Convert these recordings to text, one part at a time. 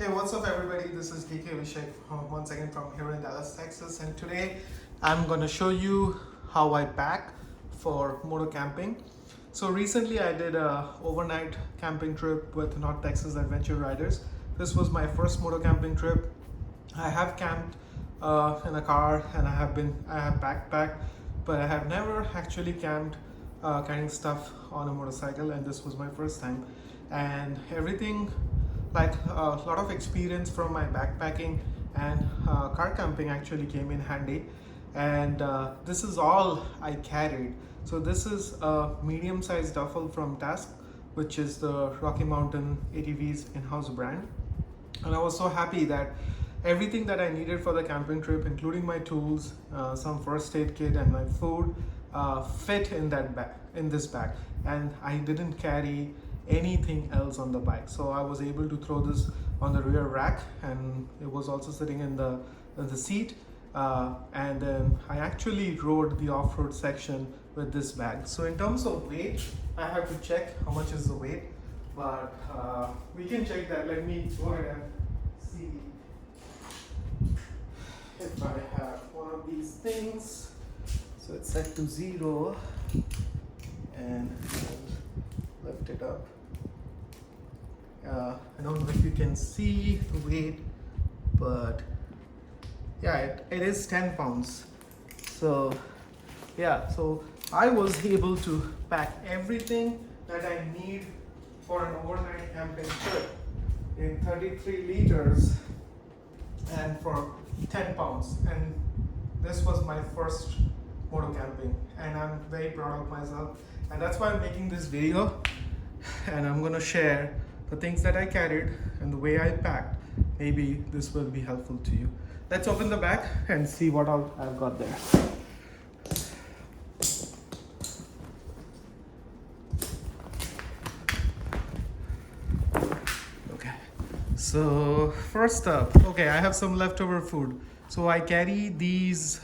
Hey, what's up, everybody? This is DK Vishek once again from here in Dallas, Texas, and today I'm going to show you how I pack for moto camping. So recently I did a overnight camping trip with North Texas Adventure Riders. This was my first moto camping trip. I have camped in a car and I have backpacked, but I have never actually camped carrying stuff on a motorcycle, and this was my first time. And everything, like a lot of experience from my backpacking and car camping actually came in handy. And this is all I carried. So this is a medium-sized duffel from Task, which is the Rocky Mountain ATV's in-house brand. And I was so happy that everything that I needed for the camping trip, including my tools, some first aid kit, and my food, fit in this bag, and I didn't carry anything else on the bike. So I was able to throw this on the rear rack, and it was also sitting in the seat. And then I actually rode the off-road section with this bag. So in terms of weight, I have to check how much is the weight, but we can check that. Let me go ahead and see if I have one of these things. So it's set to 0, and I'll lift it up. I don't know if you can see the weight, but yeah, it is 10 pounds. So yeah, so I was able to pack everything that I need for an overnight camping trip in 33 liters and for 10 pounds. And this was my first moto camping, and I'm very proud of myself. And that's why I'm making this video, and I'm gonna share the things that I carried and the way I packed. Maybe this will be helpful to you. Let's open the bag and see what all I've got there. Okay, so first up, okay, I have some leftover food. So I carry these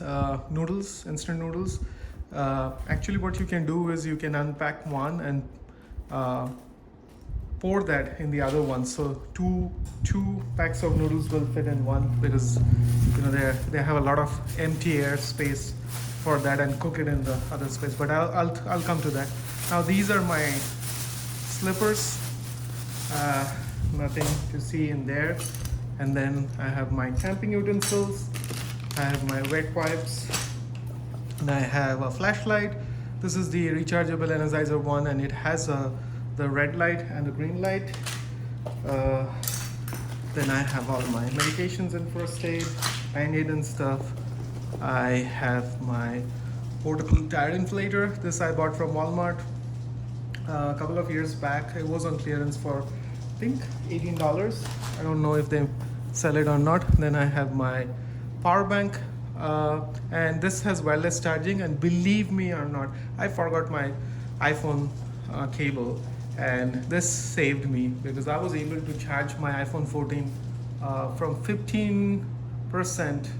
noodles, instant noodles. Actually, what you can do is you can unpack one and pour that in the other one. So two packs of noodles will fit in one, because they have a lot of empty air space for that, and cook it in the other space. But I'll come to that. Now these are my slippers. Nothing to see in there. And then I have my camping utensils, I have my wet wipes, and I have a flashlight. This is the rechargeable Energizer one, and it has the red light and the green light. Then I have all my medications and first aid, Band-Aid and stuff. I have my portable tire inflator. This I bought from Walmart a couple of years back. It was on clearance for, I think, $18. I don't know if they sell it or not. Then I have my power bank, and this has wireless charging, and believe me or not, I forgot my iPhone cable, and this saved me, because I was able to charge my iPhone 14 from 15%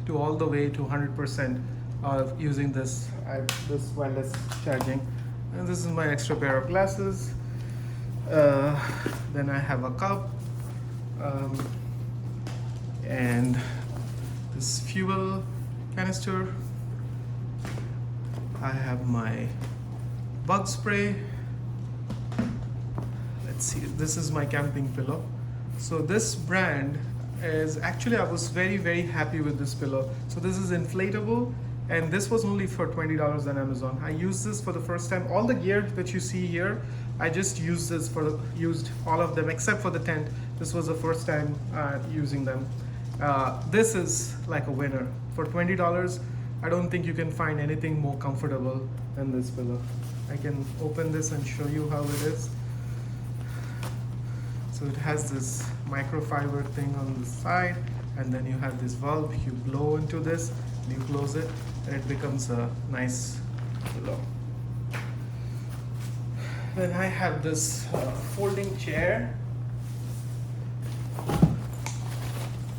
to all the way to 100% using this wireless charging. And this is my extra pair of glasses. Then I have a cup, and this fuel canister. I have my bug spray. Let's see, this is my camping pillow. So this brand is actually, I was very happy with this pillow. So this is inflatable, and this was only for $20 on Amazon. I used this for the first time. All the gear that you see here, I just used all of them except for the tent. This was the first time using them. This is like a winner. For $20, I don't think you can find anything more comfortable than this pillow. I can open this and show you how it is. So it has this microfiber thing on the side, and then you have this valve. You blow into this, and you close it, and it becomes a nice pillow. Then I have this folding chair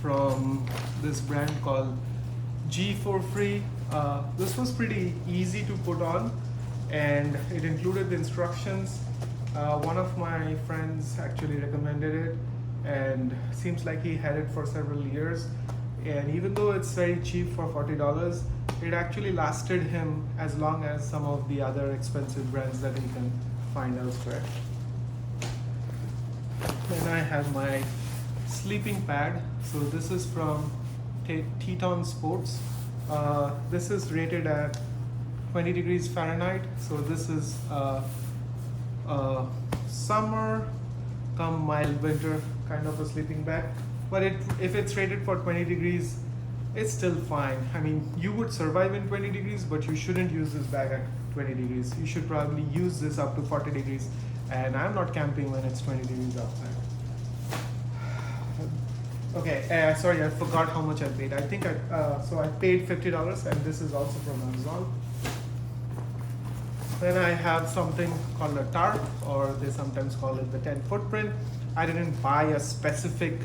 from this brand called G4Free. This was pretty easy to put on, and it included the instructions. One of my friends actually recommended it, and seems like he had it for several years. And even though it's very cheap for $40, it actually lasted him as long as some of the other expensive brands that he can find elsewhere. Then I have my sleeping pad. So this is from Teton Sports. This is rated at 20 degrees Fahrenheit. So this is summer come mild winter kind of a sleeping bag. But if it's rated for 20 degrees, it's still fine. I mean, you would survive in 20 degrees, but you shouldn't use this bag at 20 degrees. You should probably use this up to 40 degrees. And I'm not camping when it's 20 degrees outside. Okay, sorry, I forgot how much I paid. I think I paid $50, and this is also from Amazon. Then I have something called a tarp, or they sometimes call it the tent footprint. I didn't buy a specific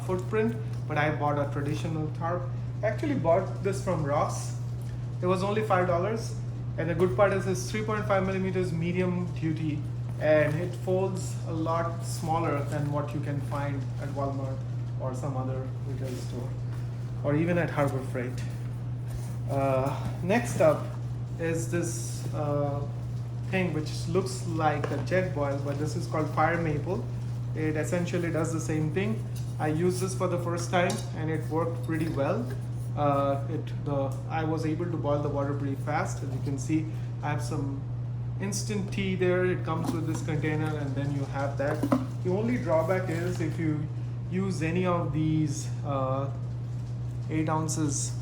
footprint, but I bought a traditional tarp. I actually bought this from Ross. It was only $5, and the good part is it's 3.5 millimeters medium duty, and it folds a lot smaller than what you can find at Walmart or some other retail store, or even at Harbor Freight. Next up is this thing which looks like a jet boil, but this is called fire maple. It essentially does the same thing. I used this for the first time and it worked pretty well. I was able to boil the water pretty fast. As you can see, I have some instant tea there. It comes with this container, and then you have that. The only drawback is if you use any of these 8 ounces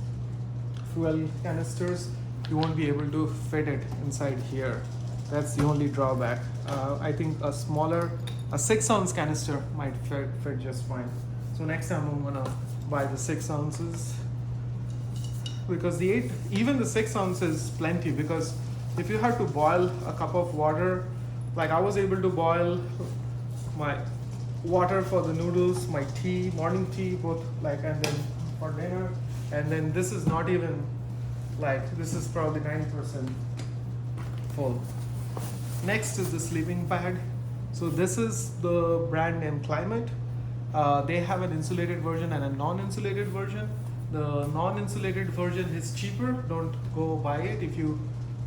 fuel canisters, you won't be able to fit it inside here. That's the only drawback. I think a 6 ounce canister might fit just fine. So next time I'm gonna buy the 6 ounces, because even the 6 ounces is plenty, because if you have to boil a cup of water, like I was able to boil my water for the noodles, my tea, morning tea, both, like, and then for dinner, and then this is not even, like, this is probably 90% full. Next is the sleeping pad. So this is the brand name Climate. They have an insulated version and a non-insulated version. The non-insulated version is cheaper. Don't go buy it. If you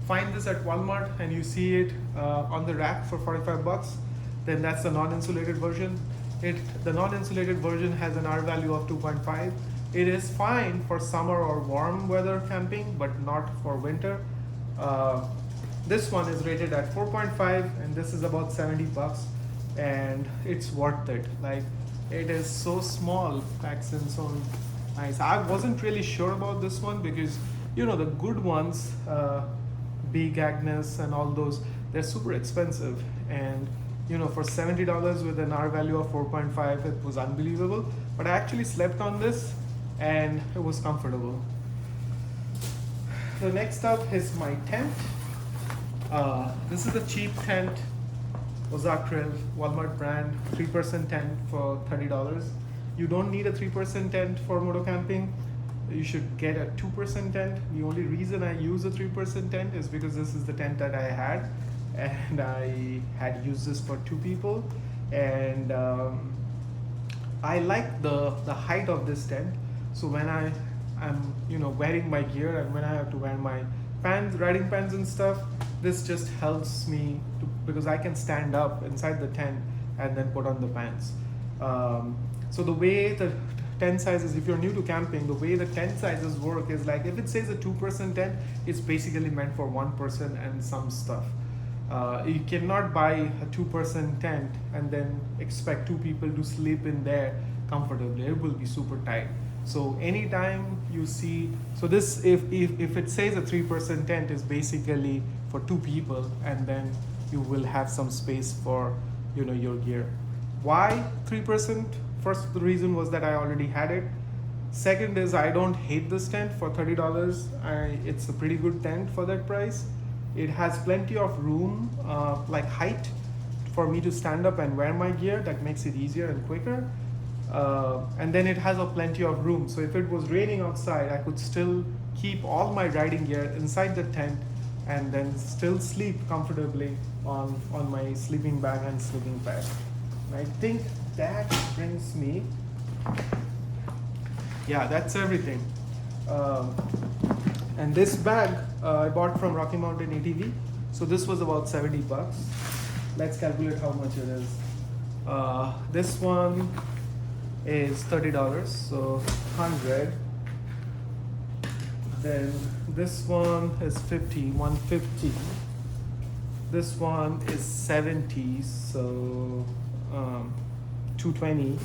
find this at Walmart and you see it on the rack for $45, then that's the non-insulated version. The non-insulated version has an R value of 2.5. It is fine for summer or warm weather camping, but not for winter. This one is rated at 4.5, and this is about $70, and it's worth it. Like, it is so small, packs in so nice. I wasn't really sure about this one because, you know, the good ones, Big Agnes and all those, they're super expensive. And, you know, for $70 with an R value of 4.5, it was unbelievable. But I actually slept on this and it was comfortable. The next up is my tent. This is a cheap tent, Ozark Trail, Walmart brand, 3% tent for $30. You don't need a 3% tent for moto camping. You should get a 2% tent. The only reason I use a 3% tent is because this is the tent that I had, and I had used this for 2 people. And I like the height of this tent. So when I'm wearing my gear, and when I have to wear my pants, riding pants and stuff, this just helps me because I can stand up inside the tent and then put on the pants. So the way the tent sizes, if you're new to camping, the way the tent sizes work is like, if it says a 2% tent, it's basically meant for 1 person and some stuff. You cannot buy a 2% tent and then expect 2 people to sleep in there comfortably. It will be super tight. So anytime you see, so this, if it says a 3% tent, is basically for 2 people, and then you will have some space for, you know, your gear. Why 3%? First, the reason was that I already had it. Second is I don't hate this tent. For $30, it's a pretty good tent for that price. It has plenty of room, like height, for me to stand up and wear my gear. That makes it easier and quicker. And then it has plenty of room. So if it was raining outside, I could still keep all my riding gear inside the tent and then still sleep comfortably on my sleeping bag and sleeping pad. I think that brings me, yeah, that's everything. Um, and this bag I bought from Rocky Mountain ATV. So this was about 70 bucks. Let's calculate how much it is. This one is $30, so 100. Then this one is 150. This one is 70, so 220.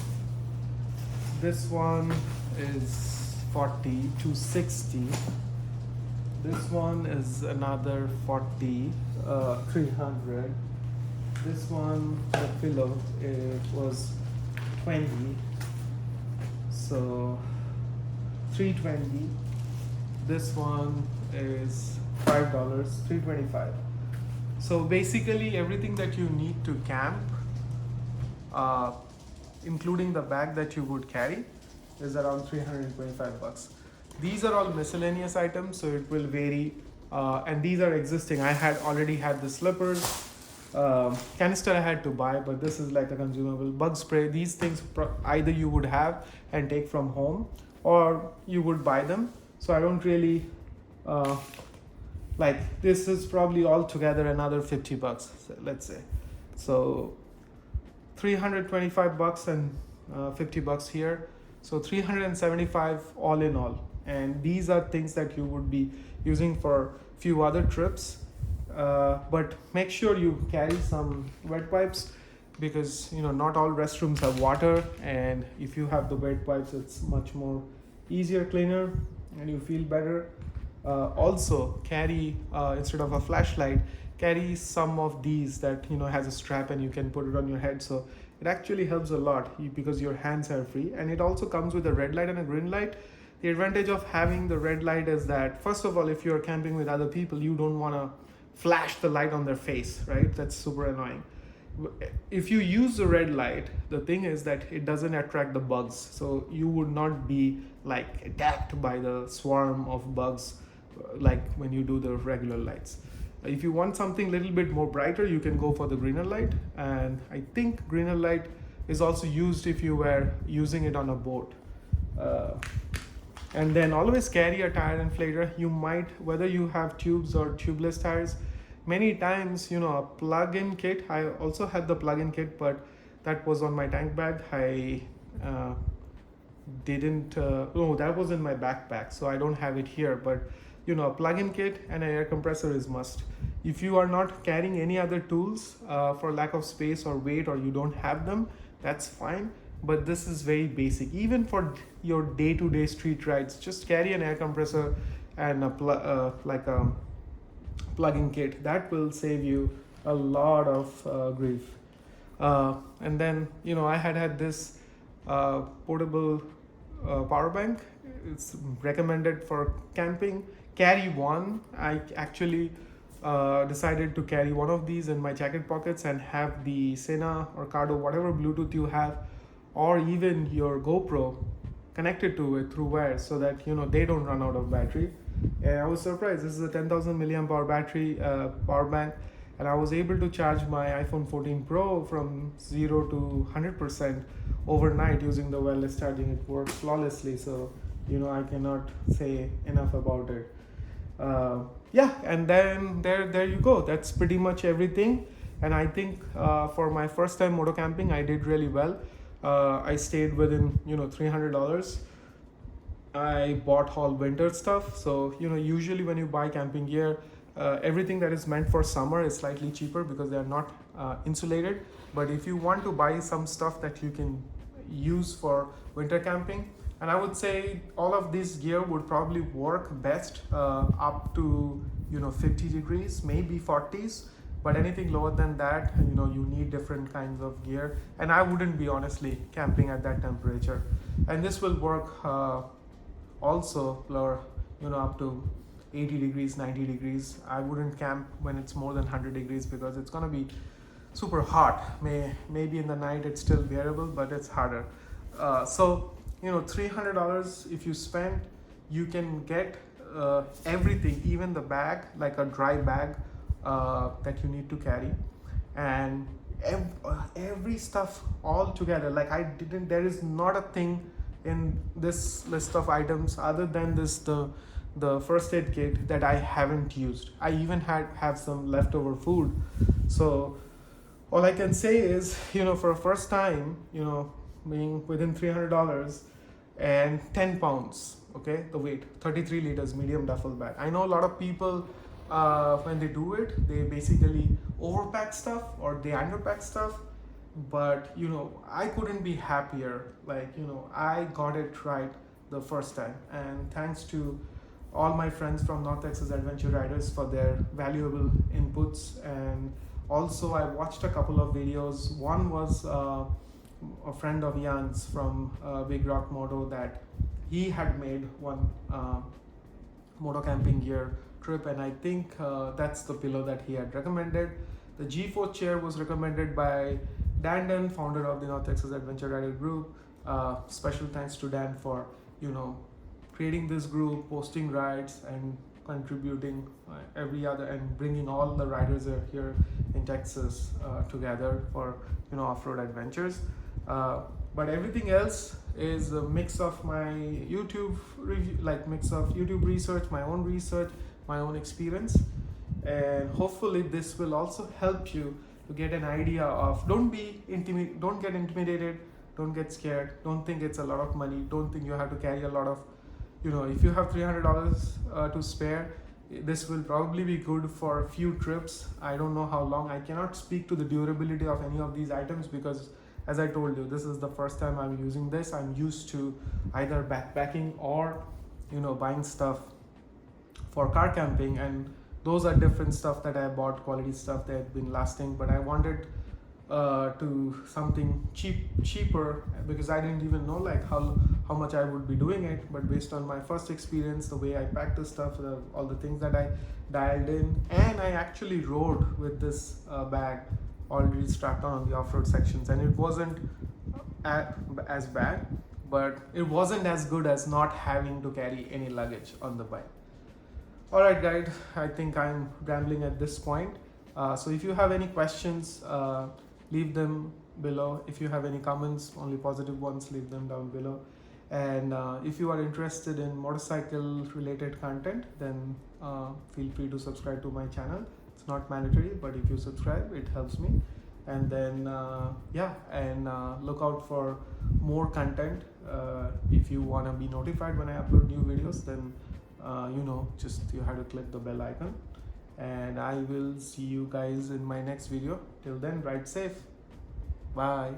This one is 40, 260. This one is another 40, 300. This one, the pillow, it was 20, so 320. This one is $5, 325. So basically everything that you need to camp, including the bag that you would carry, is around 325 bucks. These are all miscellaneous items, so it will vary. And these are existing. I had already had the slippers. Canister I had to buy, but this is like a consumable. Bug spray, these things either you would have and take from home, or you would buy them. So I don't really like, this is probably all together another 50 bucks, let's say. So 325 bucks and 50 bucks here. So 375 all in all. And these are things that you would be using for few other trips. But make sure you carry some wet wipes, because not all restrooms have water, and if you have the wet wipes, it's much more easier, cleaner, and you feel better. Also carry, instead of a flashlight, carry some of these that has a strap and you can put it on your head. So it actually helps a lot because your hands are free, and it also comes with a red light and a green light. The advantage of having the red light is that, first of all, if you're camping with other people, you don't want to flash the light on their face, right? That's super annoying. If you use the red light, the thing is that it doesn't attract the bugs, so you would not be like attacked by the swarm of bugs like when you do the regular lights. If you want something a little bit more brighter, you can go for the greener light, and I think greener light is also used if you were using it on a boat. And then always carry a tire inflator. You might, whether you have tubes or tubeless tires, many times a plug-in kit. I also had the plug-in kit, but that was on my tank bag. I didn't no, that was in my backpack, so I don't have it here. But a plug-in kit and an air compressor is must. If you are not carrying any other tools for lack of space or weight, or you don't have them, that's fine. But this is very basic. Even for your day-to-day street rides, just carry an air compressor and a plug-in kit. That will save you a lot of grief. And then I had this portable power bank. It's recommended for camping. Carry one. I actually decided to carry one of these in my jacket pockets and have the Sena or Cardo, whatever Bluetooth you have, or even your GoPro connected to it through wires, so that they don't run out of battery. And I was surprised. This is a 10,000 milliamp hour battery power bank, and I was able to charge my iPhone 14 Pro from 0 to 100% overnight using the wireless charging. It works flawlessly, so I cannot say enough about it. Yeah, and then there you go. That's pretty much everything. And I think for my first time moto camping, I did really well. I stayed within $300. I bought all winter stuff. So usually when you buy camping gear, everything that is meant for summer is slightly cheaper because they are not insulated. But if you want to buy some stuff that you can use for winter camping, and I would say all of this gear would probably work best up to 50 degrees, maybe 40s. But anything lower than that, you need different kinds of gear. And I wouldn't be honestly camping at that temperature. And this will work also for up to 80 degrees, 90 degrees. I wouldn't camp when it's more than 100 degrees because it's gonna be super hot. Maybe in the night it's still bearable, but it's harder. So $300 if you spend, you can get everything, even the bag, like a dry bag that you need to carry, and every stuff all together. Like there is not a thing in this list of items other than the first aid kit that I haven't used. I even have some leftover food. So all I can say is, for a first time, being within $300 and 10 pounds, okay, the weight, 33 liters, medium duffel bag. I know a lot of people, when they do it, they basically overpack stuff or they underpack stuff. But, I couldn't be happier. Like, I got it right the first time. And thanks to all my friends from North Texas Adventure Riders for their valuable inputs. And also I watched a couple of videos. One was a friend of Jan's from Big Rock Moto, that he had made one Moto Camping gear trip, and I think that's the pillow that he had recommended. The G4 chair was recommended by Dan, founder of the North Texas Adventure Rider group. Special thanks to Dan for creating this group, posting rides, and contributing every other, and bringing all the riders here in Texas together for off-road adventures. But everything else is a mix of my YouTube review, like mix of YouTube research, my own research, my own experience, and hopefully this will also help you to get an idea of, don't get intimidated, don't get scared, don't think it's a lot of money, don't think you have to carry a lot of, if you have $300 to spare, this will probably be good for a few trips. I don't know how long. I cannot speak to the durability of any of these items because, as I told you, this is the first time I'm using this. I'm used to either backpacking or buying stuff for car camping, and those are different stuff that I bought, quality stuff that had been lasting. But I wanted to something cheaper because I didn't even know like how much I would be doing it. But based on my first experience, the way I packed the stuff, all the things that I dialed in, and I actually rode with this bag already strapped on the off-road sections, and it wasn't as bad, but it wasn't as good as not having to carry any luggage on the bike. Alright guys, I think I'm rambling at this point. So if you have any questions, leave them below. If you have any comments, only positive ones, leave them down below. And if you are interested in motorcycle related content, then feel free to subscribe to my channel. It's not mandatory, but if you subscribe, it helps me. And then look out for more content. If you want to be notified when I upload new videos, then you have to click the bell icon. And I will see you guys in my next video. Till then, ride safe. Bye.